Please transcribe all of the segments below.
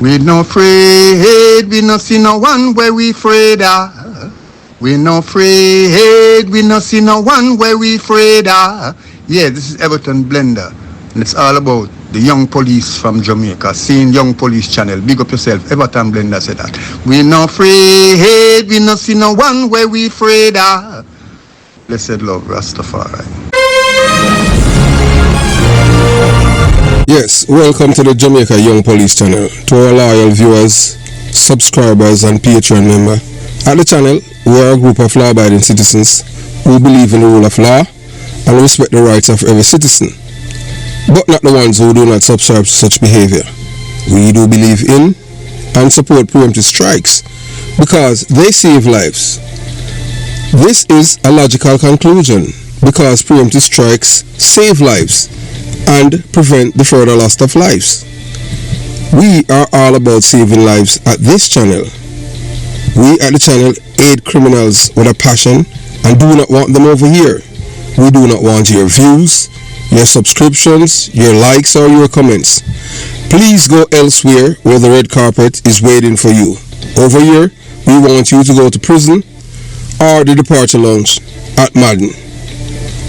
We no afraid, we no see no one where we afraid of. We no afraid, we no see no one where we afraid of. Yeah, this is Everton Blender, and it's all about the young police from Jamaica. Seeing Young Police Channel. Big up yourself, Everton Blender said that. We no afraid, we no see no one where we afraid of. Blessed love, Rastafari. Yes, welcome to the Jamaica Young Police Channel. To our loyal viewers, subscribers and Patreon member. At the channel, we are a group of law-abiding citizens who believe in the rule of law and respect the rights of every citizen, but not the ones who do not subscribe to such behavior. We do believe in and support preemptive strikes because they save lives. This is a logical conclusion because preemptive strikes save lives and prevent the further loss of lives. We are all about saving lives at this channel. We at the channel aid criminals with a passion and do not want them over here. We do not want your views, your subscriptions, your likes or your comments. Please go elsewhere where the red carpet is waiting for you. Over here, we want you to go to prison or the departure lounge at Madden.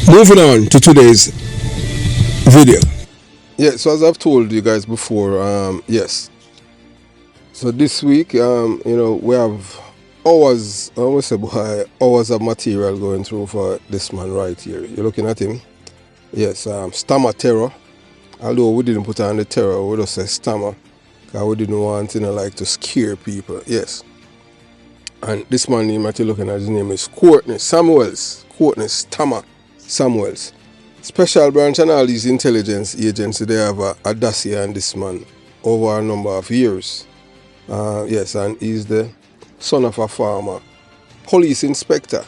Moving on to today's video. Yeah, so as I've told you guys before, yes. So this week, we have hours of material going through for this man right here. You're looking at him. Yes, Stamma Terro. Although we didn't put on the Terror, we just say Stamma, because we didn't want to scare people. Yes. And this man name that you're looking at, his name is Courtney Samuels. Courtney Stamma Samuels. Special branch and all these intelligence agencies, they have a dossier on this man over a number of years. Yes, and he's the son of a farmer, police inspector.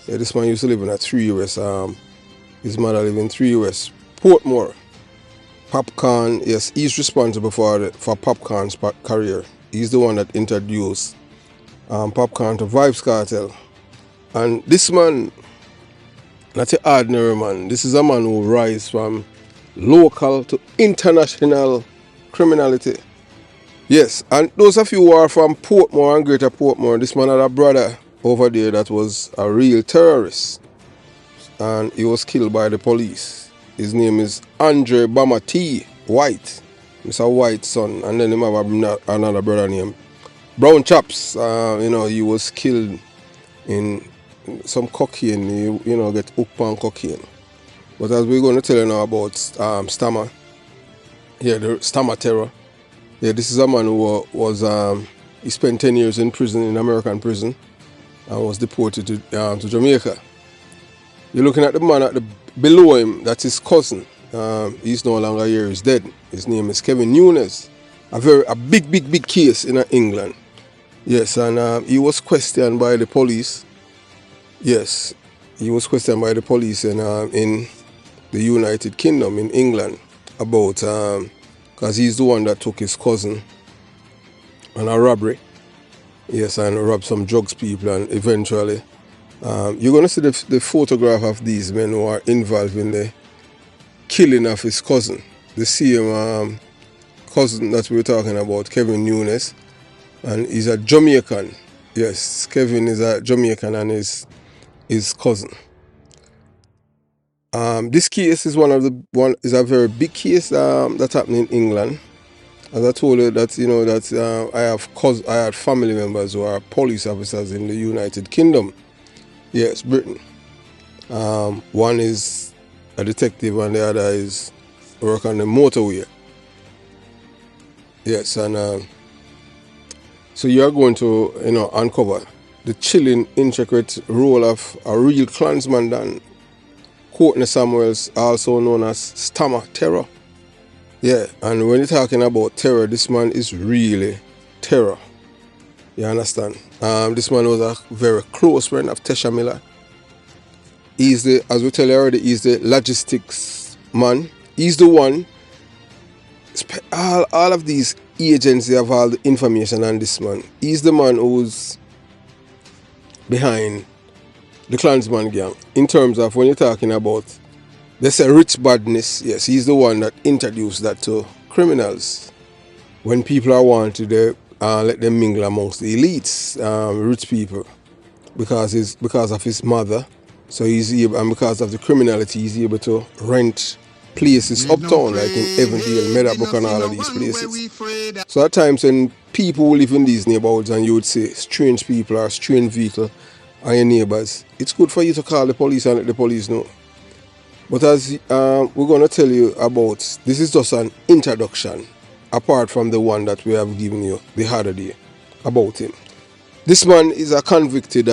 Yeah, this man used to live in a 3 US. His mother lived in 3 US. Portmore. Popcorn, yes, he's responsible for Popcorn's career. He's the one that introduced Popcorn to Vibes Cartel. And this man, not an ordinary man. This is a man who rise from local to international criminality. Yes, and those of you who are from Portmore and Greater Portmore, this man had a brother over there that was a real terrorist. And he was killed by the police. His name is Andre Bama T. White. Mr. White's son. And then he have another brother named Brown Chaps. He was killed in some cocaine, get hooked on cocaine. But as we're going to tell you now about Stamma, the Stamma Terror. Yeah, this is a man who was, he spent 10 years in prison, in American prison, and was deported to Jamaica. You're looking at the man below him, that's his cousin. He's no longer here, he's dead. His name is Kevin Nunes. A big case in England. Yes, and he was questioned by the police. Yes, he was questioned by the police in the United Kingdom, in England, about, because he's the one that took his cousin on a robbery. Yes, and robbed some drugs people, and eventually, you're going to see the photograph of these men who are involved in the killing of his cousin. The same cousin that we were talking about, Kevin Nunes, and he's a Jamaican. Yes, Kevin is a Jamaican and his cousin. This case is is a very big case that happened in England. As I told you that I had family members who are police officers in the United Kingdom. Yes, Britain. One is a detective and the other is work on the motorway. Yes, and so you are going to uncover the chilling, intricate role of a real Clansman than Courtney Samuels, also known as Stamma Terro. Yeah, and when you're talking about terror, this man is really terror. You understand? This man was a very close friend of Tesha Miller. He's as we tell you already, he's the logistics man. He's the one. All of these agents, they have all the information on this man. He's the man who's behind the Clansman gang. In terms of when you're talking about, they say rich badness, yes, he's the one that introduced that to criminals. when people are wanted, they let them mingle amongst the elites, rich people, because of his mother. So he's able, and because of the criminality, he's able to rent places We no uptown, like in Evandale, afraid, we no Meadowbrook, and see all no of these one where places. we afraid. So at times when people who live in these neighborhoods and you would say strange people or strange vehicle are your neighbors, it's good for you to call the police and let the police know. But as we're going to tell you about, this is just an introduction, apart from the one that we have given you the other day about him. This man is a convicted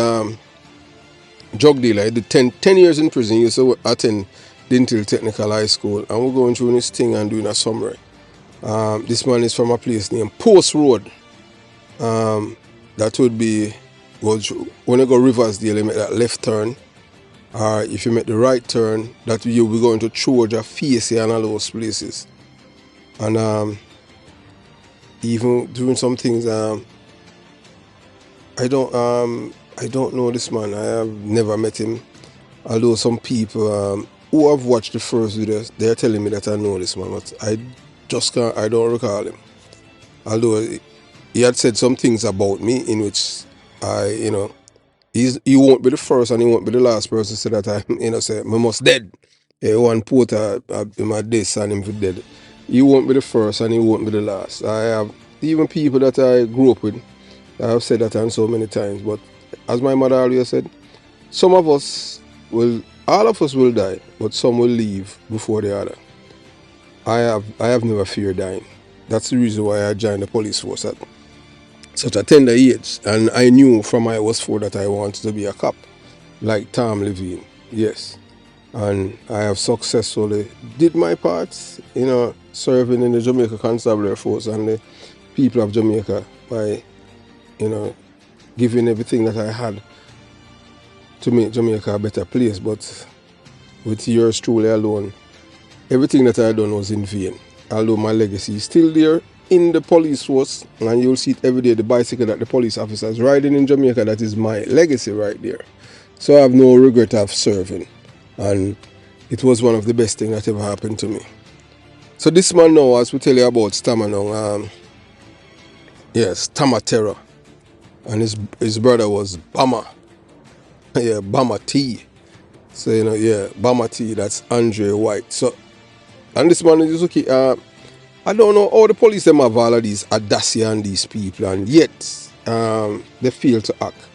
drug dealer. He did 10 years in prison. He used to attend Dental Technical High School. And we're going through this thing and doing a summary. This man is from a place named Post Road. That would be, when you go Riversdale, you make that left turn. Or if you make the right turn, that you'll be going to Troja, Facey, and all those places. And even doing some things, I don't know this man. I have never met him. Although some people who have watched the first videos, they're telling me that I know this man, but I don't recall him. Although he had said some things about me in which he won't be the first and he won't be the last person to say that I, say, me must dead. One porter in my this and him for dead. He won't be the first and he won't be the last. I have even people that I grew up with, I have said that and so many times, but as my mother always said, all of us will die, but some will leave before the other. I have never feared dying. That's the reason why I joined the police force at such a tender age. And I knew from I was 4 that I wanted to be a cop, like Tom Levine, yes. And I have successfully did my part, serving in the Jamaica Constabulary Force and the people of Jamaica by, giving everything that I had to make Jamaica a better place. But with yours truly alone, everything that I done was in vain. Although my legacy is still there in the police force, and you'll see it every day, the bicycle that the police officers riding in Jamaica, that is my legacy right there. So I have no regret of serving, and it was one of the best things that ever happened to me. So this man now, as we tell you about Stamma now, Stamma Terro, and his brother was Bama, Bama T. So Bama T, that's Andre White. So, and this man is okay. I don't know how the police them have all of these audacity and these people, and yet they fail to act.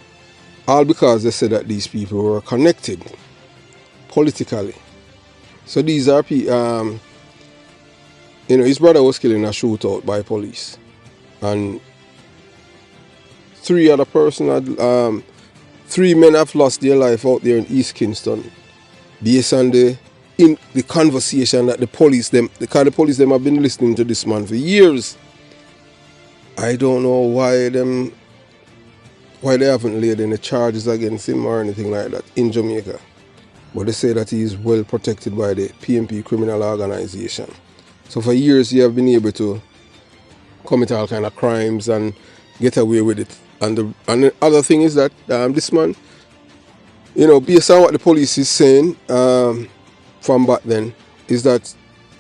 All because they said that these people were connected politically. So these are people, his brother was killed in a shootout by police, and 3 other person had, 3 men have lost their life out there in East Kingston, based on the conversation that the police them have been listening to this man for years. I don't know why they haven't laid any charges against him or anything like that in Jamaica. But they say that he is well protected by the PMP criminal organization. So for years he have been able to commit all kind of crimes and get away with it. And the other thing is that this man, based on what the police is saying, from back then, is that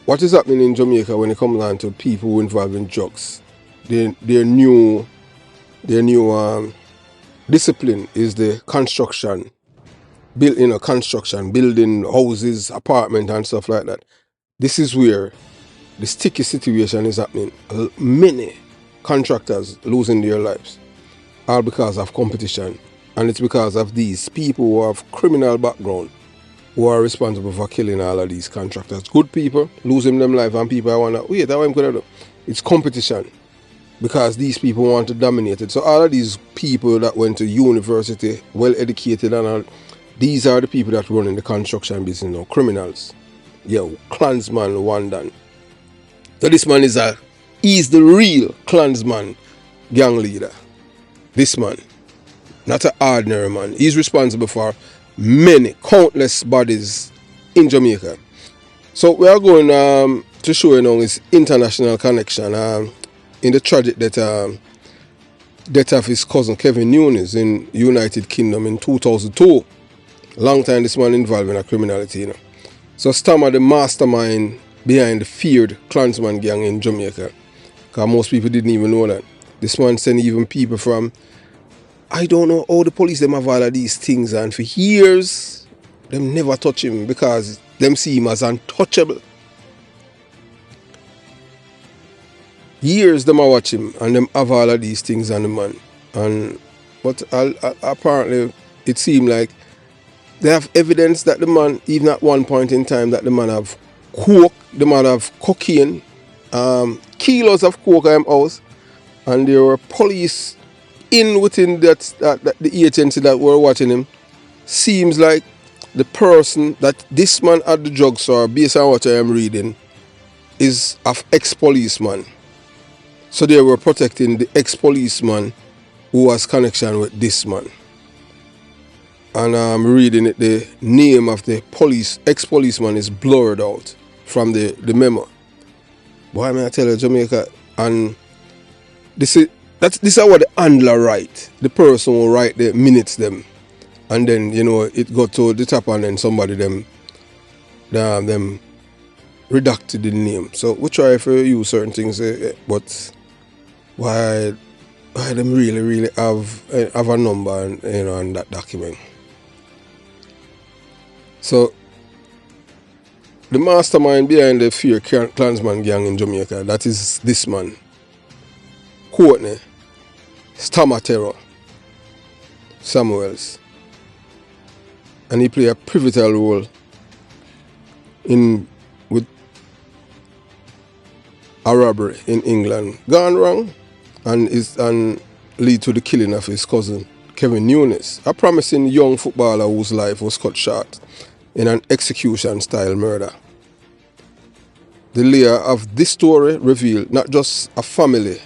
what is happening in Jamaica when it comes down to people who involved in drugs, their new discipline is the construction, building houses, apartment and stuff like that. This is where the sticky situation is happening. Many contractors losing their lives, all because of competition, and it's because of these people who have criminal background, who are responsible for killing all of these contractors. Good people losing them life, and people I wonder, wait, how am I going to do? It's competition, because these people want to dominate it. So all of these people that went to university, well educated and all, these are the people that run in the construction business now, criminals. Clansman one done. So this man he's the real Clansman gang leader. This man, not an ordinary man. He's responsible for many, countless bodies in Jamaica. So we are going to show you now his international connection in the tragic death of his cousin Kevin Nunes in United Kingdom in 2002. Long time this man involved in a criminality, So Stamma, the mastermind behind the feared Clansman gang in Jamaica, Because most people didn't even know that. This man sent even people from, I don't know how the police them have all of these things, and for years them never touch him because them see him as untouchable. Years them a watch him and them have all of these things on the man. But apparently it seemed like they have evidence that the man, even at one point in time, that the man have coke, the man have cocaine, kilos of coke in his house, and there were police within that the agency that were watching him. Seems like the person that this man at the drugstore, based on what I am reading, is of ex-policeman. So they were protecting the ex-policeman who has connection with this man. And I'm reading it, the name of the ex-policeman is blurred out from the memo. Boy, may I tell you, Jamaica, and this is what the handler write. The person will write the minutes them. And then, it got to the top and then somebody them redacted the name. So we try to use certain things, but why them really have a number on that document. So the mastermind behind the Fear Clansman gang in Jamaica, that is this man, Courtney Stamma Terro Samuels, and he played a pivotal role with a robbery in England gone wrong, and lead to the killing of his cousin Kevin Nunes, a promising young footballer whose life was cut short in an execution-style murder. The layer of this story revealed not just a family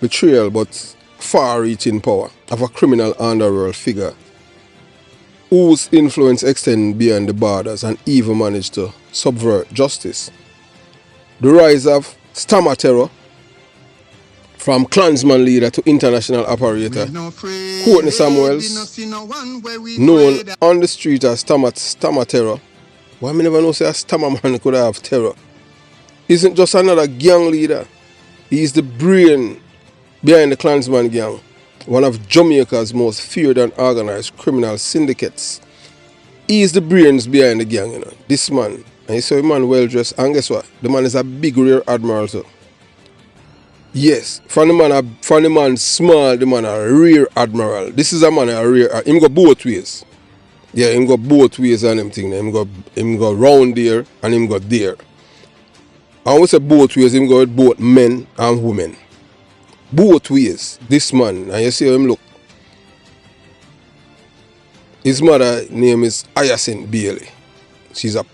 betrayal, but far-reaching power of a criminal underworld figure whose influence extends beyond the borders and even managed to subvert justice. The rise of Stamma Terro, from Clansman leader to international operator, Courtney Samuels, known on the street as Stamma Terro. Why me never know say a Stamma man could have terror? Isn't just another gang leader. He is the brain behind the Clansman gang, one of Jamaica's most feared and organized criminal syndicates. He is the brains behind the gang, This man, and you saw a man well dressed, and guess what? The man is a big rear admiral too. Yes, from the man small, the man a rear admiral. This is a man a rear. Him go both ways. Yeah, him go both ways and them thing. Him go round there and him go there. And we say both ways, him go with both men and women. Both ways. This man, and you see how him look. His mother name is Hyacinth Bailey. She's a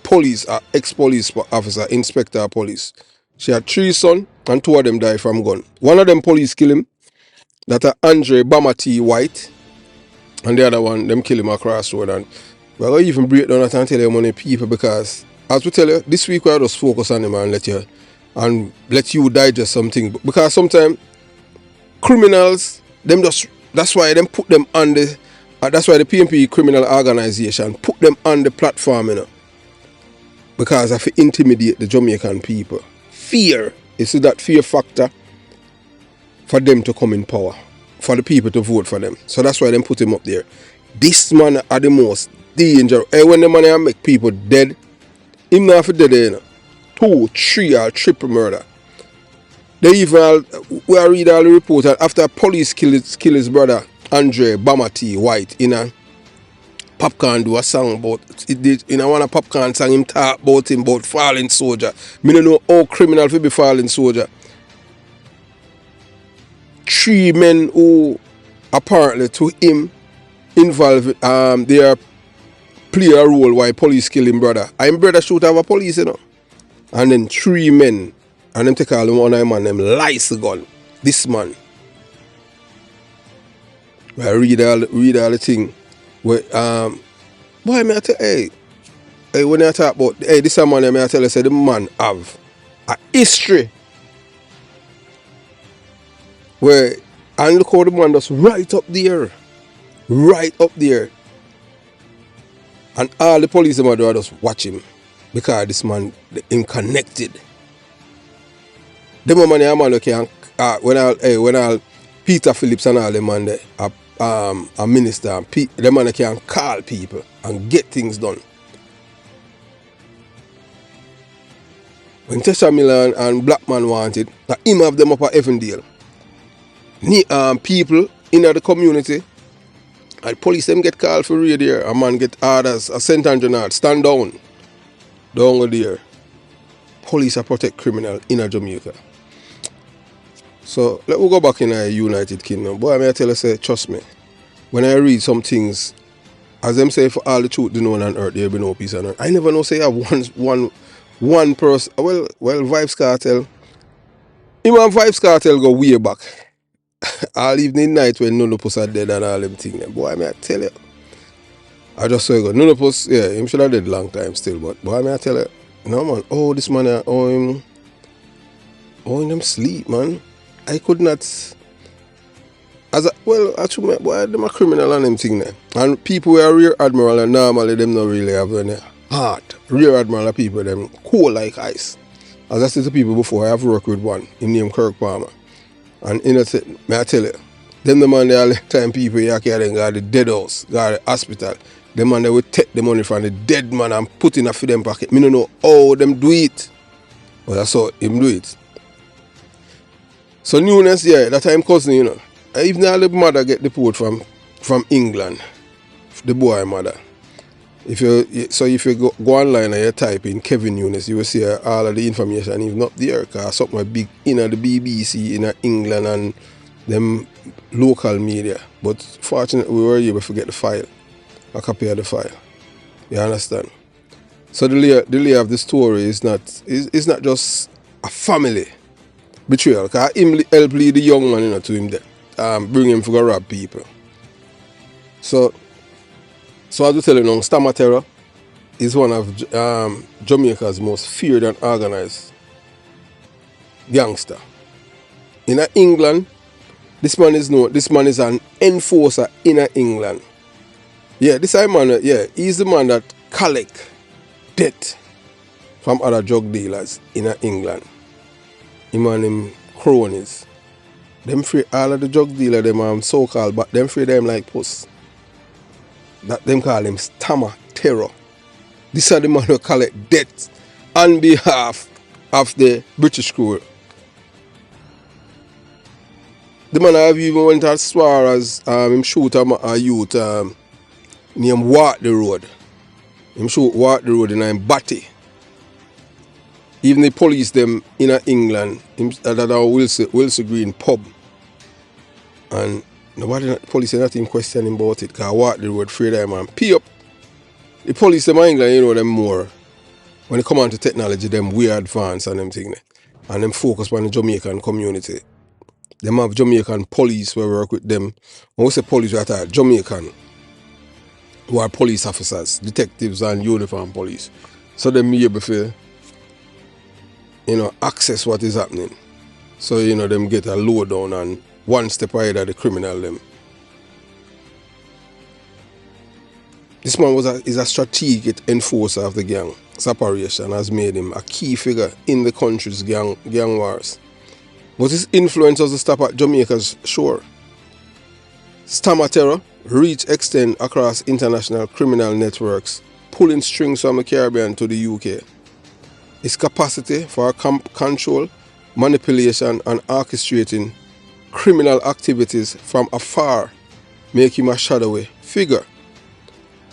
ex-police officer, inspector of police. She had 3 sons and 2 of them died from gun. One of them police kill him. That Andre Bamati White. And the other one, them kill him across the road. And we're going to even break down that and tell you many people, because as we tell you, this week we'll just focus on him and let you digest something. Because sometimes criminals, that's why them put them on that's why the PMP criminal organization put them on the platform, because of intimidate the Jamaican people. Fear, you see that fear factor for them to come in power, for the people to vote for them. So that's why they put him up there. This man are the most dangerous. When the man make people dead, him not for dead, 2, 3 or triple murder. They even, we read all the report that after police kill his brother Andre Bamati White in a Popcorn do a song about it. Did in one of Popcorn song him talk about him about fallen soldier. Me don't know how criminal for be fallen soldier. 3 men who apparently to him involved they are play a role why police kill him brother. And him brother shoot have a police, And then 3 men and them take all them one man them lice the gun. This man. I read all the thing. Where boy me I tell hey when I talk about this man I tell you say the man have a history where and look how the man just right up there. And all the police them just watch him because this man him connected. Them man you can when I Peter Phillips and all them man there a minister and them man can call people and get things done. When Tesha Miller and Blackman wanted, that him have them up at Evandale. People in the community, and police them get called for raid there. A man get orders, a St. Andrew stand down there. Police are protect criminal in Jamaica. So let me go back in the United Kingdom. Boy, I tell you, say, trust me. When I read some things, as them say, for all the truth the known on earth, there be no peace on earth. I never know say I have one person. Well, Vibes Cartel. Him and Vibes Cartel go way back. All evening night when none of us are dead and all them things. Boy, I tell you. I just say go. None of us, yeah, him should have dead long time still, but boy, I tell you. No man, this man, him sleep, man. I could not. Actually, boy, them a criminal and them thing there. And people who are rear admiral and normally them not really have any heart. Rear admiral are people them cool like ice. As I said to people before, I have worked with one. Him named Kirk Palmer. And may I tell you, them the man they all time people here carrying got the dead house, got the hospital. The man they will take the money from the dead man and put in a for them pocket. Me don't know how them do it. But that's how him do it. So newness, yeah, that time cousin, you know. Even all the mother get the report from England, the boy mother. If you go online and you type in Kevin Nunes, you will see all of the information even up there, because something big in the BBC in England and them local media. But fortunately, we were able to get the file, a copy of the file. You understand? So the layer of the story is not just a family betrayal, because him help lead the young man, you know, to him there, bring him to go rob people. So as we tell you now, Stamma Terro is one of Jamaica's most feared and organized gangster. In England, this man is an enforcer in England. Yeah, this man, he's the man that collect debt from other drug dealers in England. Him and him cronies. Them free all of the drug dealers, them so-called, but them free them like puss. That them call him Stamma Terro. These are the man who collect debt on behalf of the British crew. The man have even went as far as him shoot a youth named Walk the Road. Him shoot Walk the Road in Batty. Even the police them in England, that Wilson Green pub. And nobody, police are not even questioning about it, because Walk the Road free them and pay up. The police them in England, you know them more. When it come on to technology, them way advanced and them thing. And them focus on the Jamaican community. Them have Jamaican police who work with them. When we say police, we are Jamaican, who are police officers, detectives and uniform police. So them be able to, access what is happening. So, them get a lowdown and one step ahead of the criminal them. This man is a strategic enforcer of the gang. Separation has made him a key figure in the country's gang wars. But his influence doesn't stop at Jamaica's shore. Stamma Terro reach extend across international criminal networks, pulling strings from the Caribbean to the UK. His capacity for control, manipulation and orchestrating criminal activities from afar make him a shadowy figure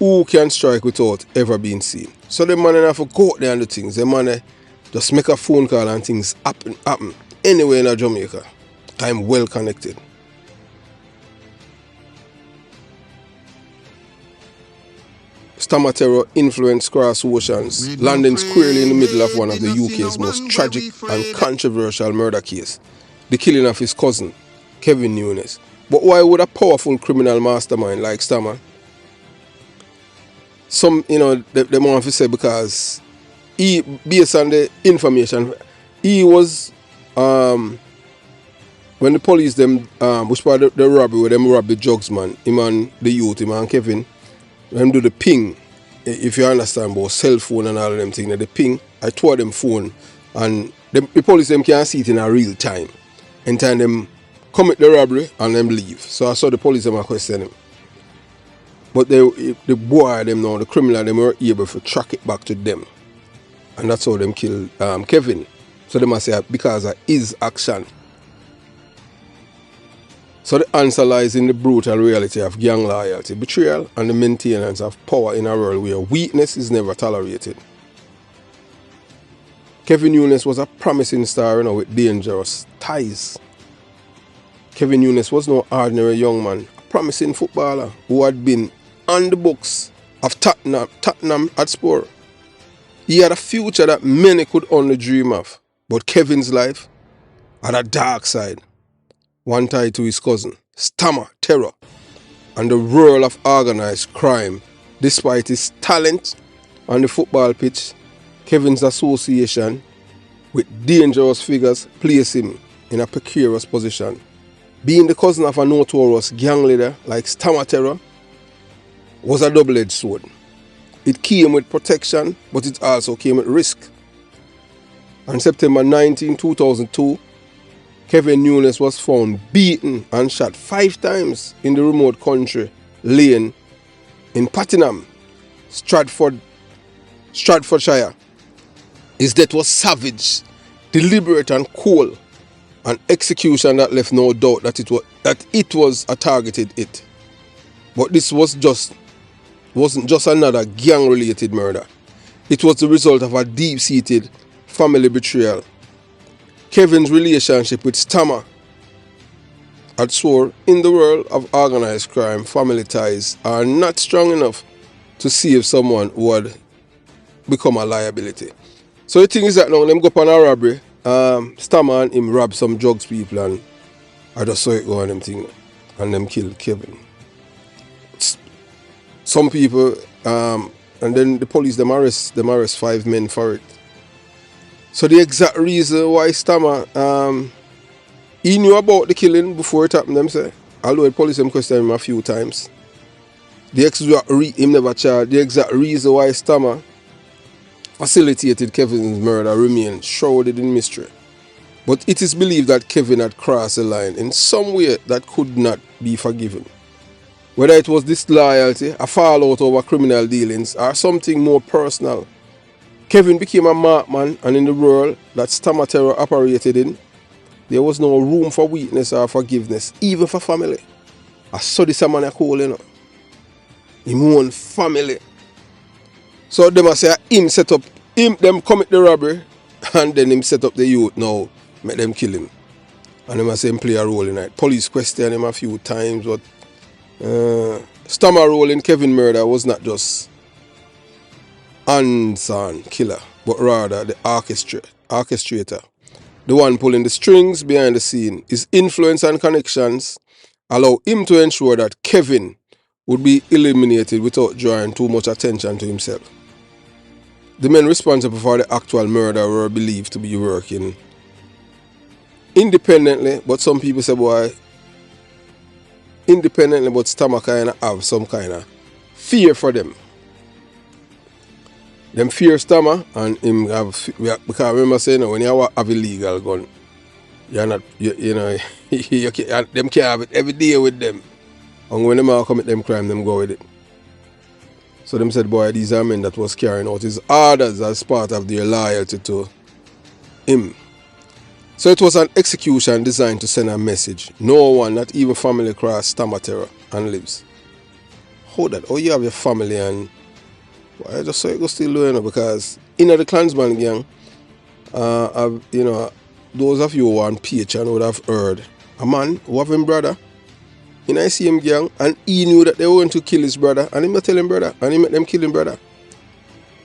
who can strike without ever being seen. So the man have to go out there and do things. The man just make a phone call and things happen anywhere in Jamaica. I'm well connected. Stamma Terro influenced cross oceans, landing squarely in the middle of one of the UK's most tragic and controversial murder case, the killing of his cousin, Kevin Nunes. But why would a powerful criminal mastermind like Stamma? Some, they want to say because he, based on the information, he was, when the police them, which part of the robbery, where them rob the drugs man, him and the youth, him and Kevin, them do the ping, if you understand about cell phone and all of them things, the ping, I tore them phone, and the police them can't see it in a real time. And time them commit the robbery and them leave. So I saw the police them a question him. But the boy them now, the criminal them were able to track it back to them. And that's how them killed Kevin. So they must say because of his action. So the answer lies in the brutal reality of gang loyalty, betrayal, and the maintenance of power in a world where weakness is never tolerated. Kevin Nunes was a promising star, with dangerous ties. Kevin Nunes was no ordinary young man, a promising footballer who had been on the books of Tottenham Hotspur. He had a future that many could only dream of, but Kevin's life had a dark side, one tied to his cousin, Stamma, Terro, and the world of organized crime. Despite his talent on the football pitch, Kevin's association with dangerous figures placed him in a precarious position. Being the cousin of a notorious gang leader like Stamma Terro was a double-edged sword. It came with protection, but it also came with risk. On September 19, 2002, Kevin Nunes was found beaten and shot 5 times in the remote country lane in Pattingham, Stratfordshire. His death was savage, deliberate and cold, an execution that left no doubt that it was a targeted hit. But this wasn't just another gang-related murder. It was the result of a deep-seated family betrayal. Kevin's relationship with Stamma had sworn in the world of organized crime, family ties are not strong enough to save someone who had become a liability. So the thing is that now, them go up on a robbery, Stamma and him rob some drugs people, and I just saw it go on them thing, and them kill Kevin. Some people, and then the police them arrest 5 men for it. So the exact reason why Stamma, he knew about the killing before it happened, them say. Although the police them questioned him a few times. Him never charged. The exact reason why Stamma facilitated Kevin's murder remains shrouded in mystery. But it is believed that Kevin had crossed the line in some way that could not be forgiven. Whether it was disloyalty, a fallout over criminal dealings, or something more personal, Kevin became a markman, and in the world that Stamma Terro operated in, there was no room for weakness or forgiveness, even for family. I saw this man a call, Him own family. So them say him set up, them commit the robbery, and then him set up the youth now, make them kill him. And them say him play a role in it. Police question him a few times, but Stamma role in Kevin murder was not just hands-on killer, but rather the orchestrator, the one pulling the strings behind the scene. His influence and connections allow him to ensure that Kevin would be eliminated without drawing too much attention to himself. The men responsible for the actual murder were believed to be working independently, but some people say, boy, independently, but Stamma kind of have some kind of fear for them. Them fear Stamma, and him have, because I remember saying, when you have a illegal gun, you're not, you can't, them can't have it every day with them. And when them all commit them crime, them go with it. So them said, boy, these are men that was carrying out his orders as part of their loyalty to him. So it was an execution designed to send a message. No one, not even family, crossed Stamma Terro and lives. Hold that. Oh, you have your family, and I just saw it go still doing it, because in the Clansman gang, those of you who are on PHN would have heard a man who have him brother in ICM gang, and he knew that they were going to kill his brother, and he met tell him brother, and he met them kill him brother.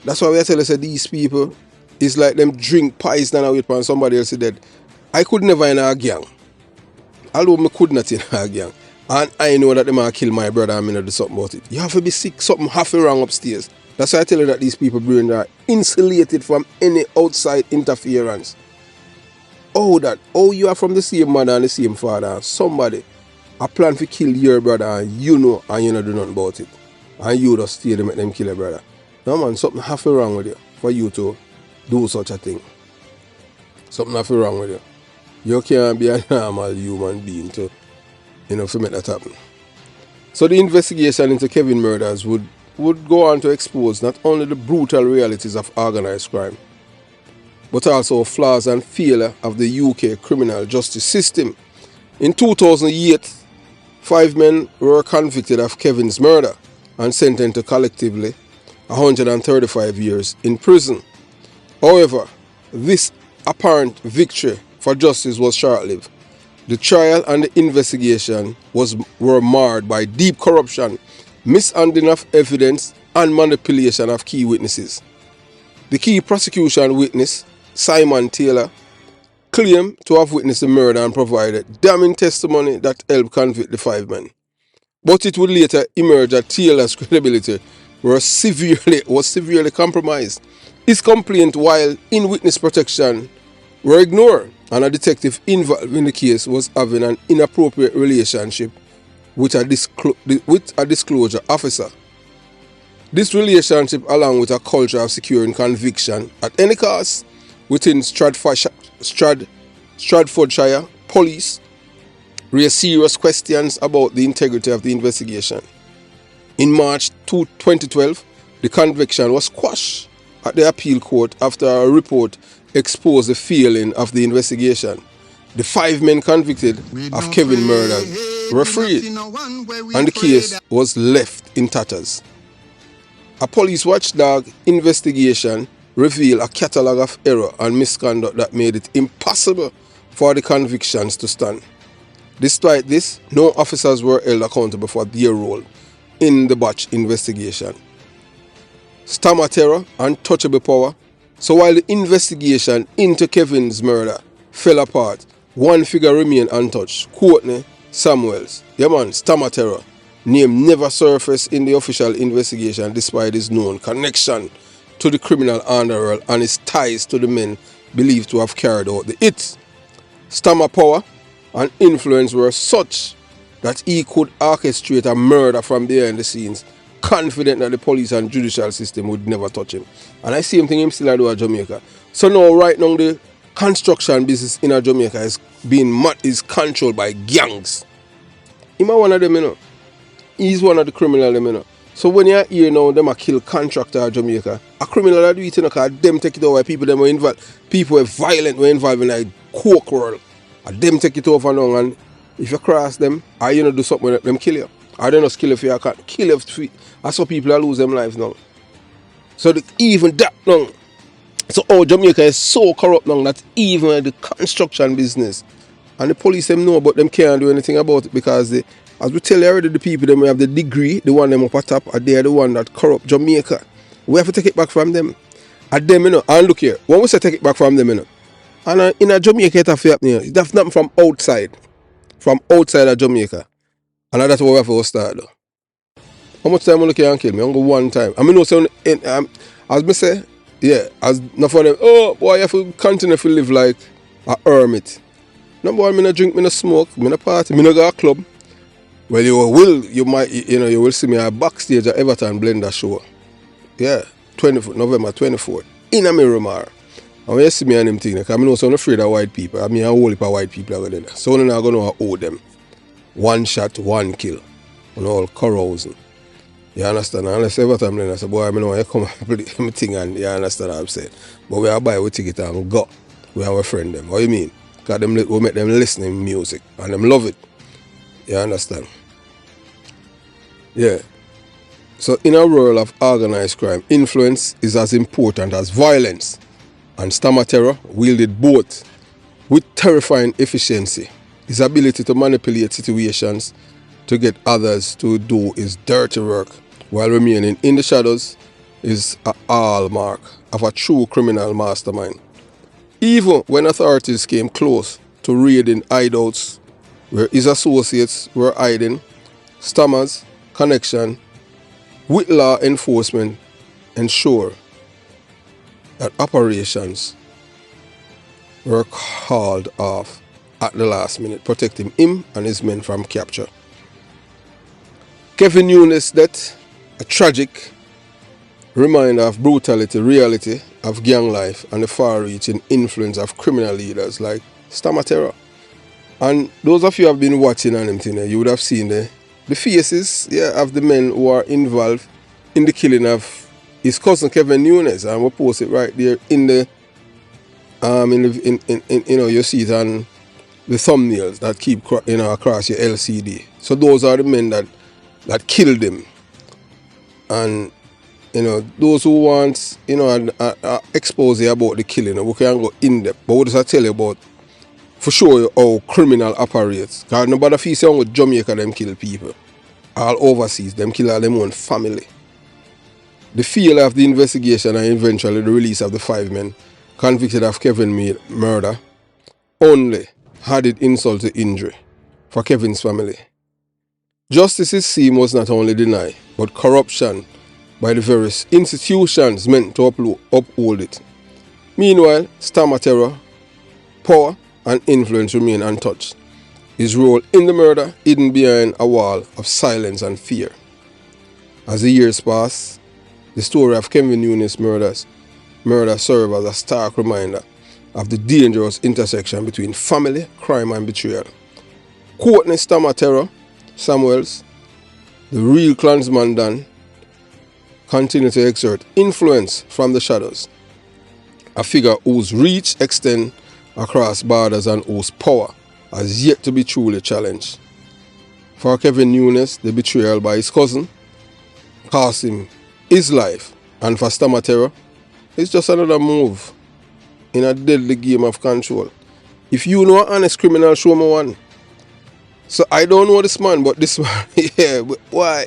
That's why we tell us that these people, it's like them drink poison and wait for somebody else dead. I could never in a gang. Although I could not in a gang. And I know that they might kill my brother and I do something about it. You have to be sick, something half wrong upstairs. That's why I tell you that these people brain are insulated from any outside interference. Oh, you are from the same mother and the same father. Somebody a plan to kill your brother, and you know do nothing about it. And you just stay to make them kill your brother. No man, something half wrong with you for you to do such a thing. Something have wrong with you. You can't be a normal human being to, to make that happen. So the investigation into Kevin murders would go on to expose not only the brutal realities of organized crime, but also flaws and failure of the UK criminal justice system. In 2008, 5 men were convicted of Kevin's murder and sentenced to collectively 135 years in prison. However, this apparent victory for justice was short-lived. The trial and the investigation were marred by deep corruption, mishandling of evidence, and manipulation of key witnesses. The key prosecution witness, Simon Taylor, claimed to have witnessed the murder and provided damning testimony that helped convict the 5 men. But it would later emerge that Taylor's credibility was severely compromised. His complaint, while in witness protection, were ignored, and a detective involved in the case was having an inappropriate relationship with a disclosure officer. This relationship, along with a culture of securing conviction at any cost within Stratfordshire police, raised serious questions about the integrity of the investigation. In March 2012, the conviction was quashed at the appeal court after a report exposed the failing of the investigation. The 5 men convicted of Kevin murders were freed, and the case was left in tatters. A police watchdog investigation revealed a catalogue of error and misconduct that made it impossible for the convictions to stand. Despite this, no officers were held accountable for their role in the batch investigation. Stamma, Terro, and untouchable power. So while the investigation into Kevin's murder fell apart, one figure remained untouched: Courtney Samuels. Yeah man, Stamma, Terro. Name never surfaced in the official investigation despite his known connection to the criminal underworld and his ties to the men believed to have carried out the hit. Stamma power and influence were such that he could orchestrate a murder from behind the scenes, confident that the police and judicial system would never touch him. And I see him thinking him still do at Jamaica. So now, right now, the construction business in Jamaica is controlled by gangs. He's one of them, He's one of the criminals, So when you hear now them a kill contractor in Jamaica, a criminal that do it, because them take it over. People were violent, were involved in a coke world. And them take it over now, and if you cross them, or you do something with them, kill you. Or they not kill if you can't kill if that's how people are lose them lives now. So even that now. So Jamaica is so corrupt now that even the construction business and the police them know, but them can't do anything about it, because as we tell you already, the people them have the degree, the one them up at top, and they're the one that corrupt Jamaica. We have to take it back from them. And them, and look here, when we say take it back from them, and in a Jamaica it have happening, that's nothing from outside of Jamaica. And that's what we have to start though. How much time I look here and kill me? I'm going one time. I mean, no, so, as me say, yeah, as not for them, oh boy, you have to continue to live like a hermit. Number one, I no drink, I no smoke, I no party, I no go to a club. Well, you will see me at backstage at Everton Blender show. Yeah, November 24th, in a Miramar. And when you see me and them thing, because I know so I'm afraid of white people. I mean, a whole heap of white people are going there. So I'm not going to owe them. One shot, one kill. And all carousing. You understand? Unless every time I say, boy, I know you come and play everything, and you understand what I'm saying. But we are buy we ticket and go. We are our friend them. What you mean? Because we make them listen to music and them love it. You understand? Yeah. So in a world of organized crime, influence is as important as violence. And Stamma Terro wielded both with terrifying efficiency. His ability to manipulate situations to get others to do his dirty work while remaining in the shadows is a hallmark of a true criminal mastermind. Even when authorities came close to raiding hideouts where his associates were hiding, Stamma's connection with law enforcement ensured that operations were called off at the last minute, protecting him and his men from capture. Kevin Nunes' death, a tragic Reminder of brutality, reality of gang life, and the far-reaching influence of criminal leaders like Stamma Terro. And those of you who have been watching on them thing, you would have seen the faces of the men who are involved in the killing of his cousin Kevin Nunes, and we'll post it right there in the you see it on the thumbnails that keep across your LCD. So those are the men that killed him. And those who want expose about the killing, we can go in depth, but what does I tell you about for sure how criminal operates? Because nobody feels saying with Jamaica them kill people. All overseas, them kill all them own family. The failure of the investigation and eventually the release of the 5 men convicted of Kevin murder only added insult to injury for Kevin's family. Justice's scheme was not only denied, but corruption by the various institutions meant to uphold it. Meanwhile, Stamma Terro, power and influence remain untouched. His role in the murder hidden behind a wall of silence and fear. As the years pass, the story of Kevin Nunes' murder serves as a stark reminder of the dangerous intersection between family, crime and betrayal. Courtney Stamma Terro Samuels, the real Clansman Dan, continue to exert influence from the shadows. A figure whose reach extends across borders and whose power has yet to be truly challenged. For Kevin Nunes, the betrayal by his cousin cost him his life, and for Stamma Terro, it's just another move in a deadly game of control. If you know an honest criminal, show me one. So I don't know this man, but this man, but why?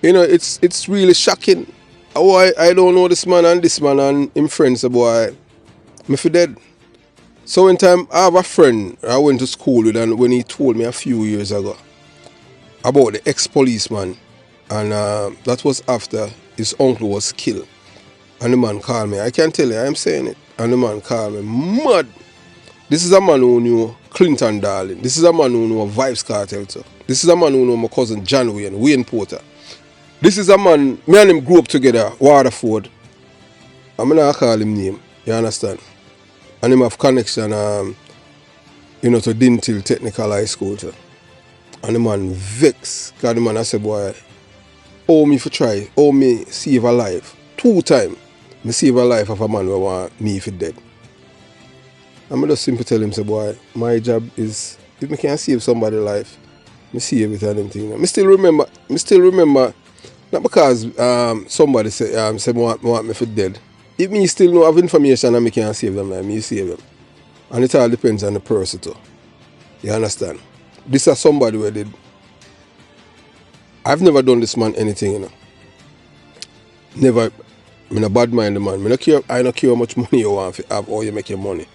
It's really shocking. Why I don't know this man and him friends, boy, me for dead. So one time I have a friend I went to school with, and when he told me a few years ago about the ex-policeman, and that was after his uncle was killed. And the man called me. I can tell you, I am saying it. And the man called me mad. This is a man who knew Clinton Darling. This is a man who knew Vibes Cartel too. This is a man who knew my cousin John Wayne Porter. This is a man, me and him grew up together, Waterford. I'm not call him name, you understand? And him have connection, to Dintil Technical High School too. And the man vex, because the man I said, boy, me for try, me save a life. 2 times, me save a life of a man who want me for dead. I'm just simply tell him, say, boy, my job is, if me can save somebody's life, me save it and everything. Me still remember, not because somebody say want me for dead. If me still know have information and me can save them, like, me save them. And it all depends on the person too. You understand? This is somebody who did. I've never done this man anything, Never. I'm a bad mind man. I don't care how much money you want to have or you make your money.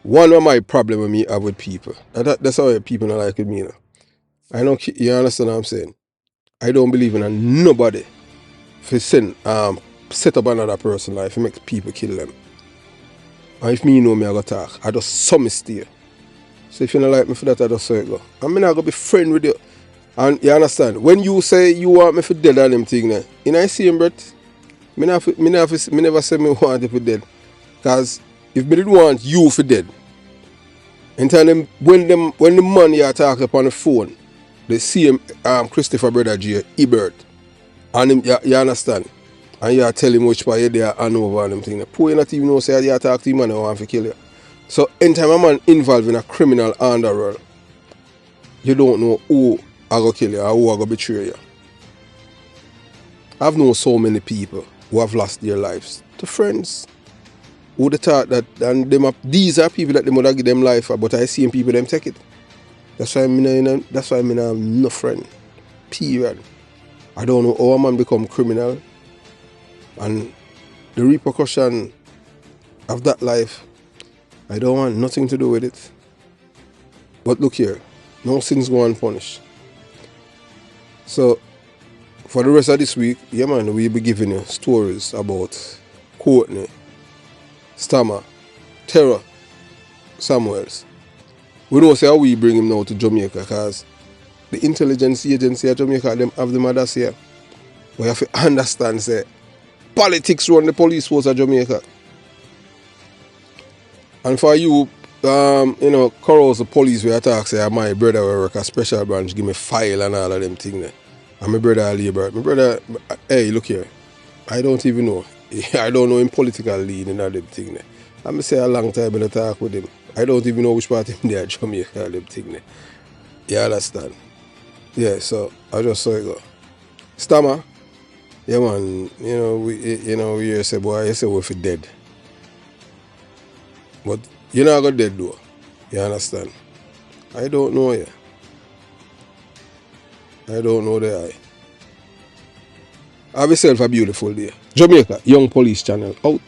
One of my problem with me have with people. That's how people don't like with me. I don't. You understand what I'm saying? I don't believe in nobody for set up another person's life and make people kill them. And if me know me, I go talk. I just some stay. So if you don't like me for that, I just say it go. I'm not gonna be friend with you. And you understand? When you say you want me for dead and them thing, in I see him, Brett. Me never say me want you for dead. Because if me did want you for dead, and tell them when the man you talk upon the phone, they see him Christopher Brother J. Ebert. And him, you understand? And you tell him which part you there and over and them thing. Poor you not even know say you talk to him and they want to kill you. So anytime a man involved in a criminal underworld, you don't know who I go kill you or who I go betray you. I've known so many people who have lost their lives to friends who they thought that, and these are people that they would give them life for, but I see people them take it. That's why I'm no friend. Period. I don't know how a man become criminal and the repercussion of that life. I don't want nothing to do with it. But look here, no sins go unpunished. So for the rest of this week, we'll be giving you stories about Courtney, Stamma, Terro Samuels. We don't say how we bring him now to Jamaica because the intelligence agency of Jamaica them have the mothers here. We have to understand say politics run the police force of Jamaica. And for you, Corals the police we attack say my brother will work a special branch, give me file and all of them things there. And my brother a labor. My brother, hey, look here. I don't even know. I don't know him political lead and all them things there. I'm say a long time in talk with him. I don't even know which part of him there Jamaica all them things there. You understand? Yeah, so I just saw it go. Stamma, yeah man, we hear say boy, you say we're for dead. But you're not got dead though. You understand? I don't know you. I don't know the I. Have yourself a beautiful day. Jamaica, Young Police Channel out.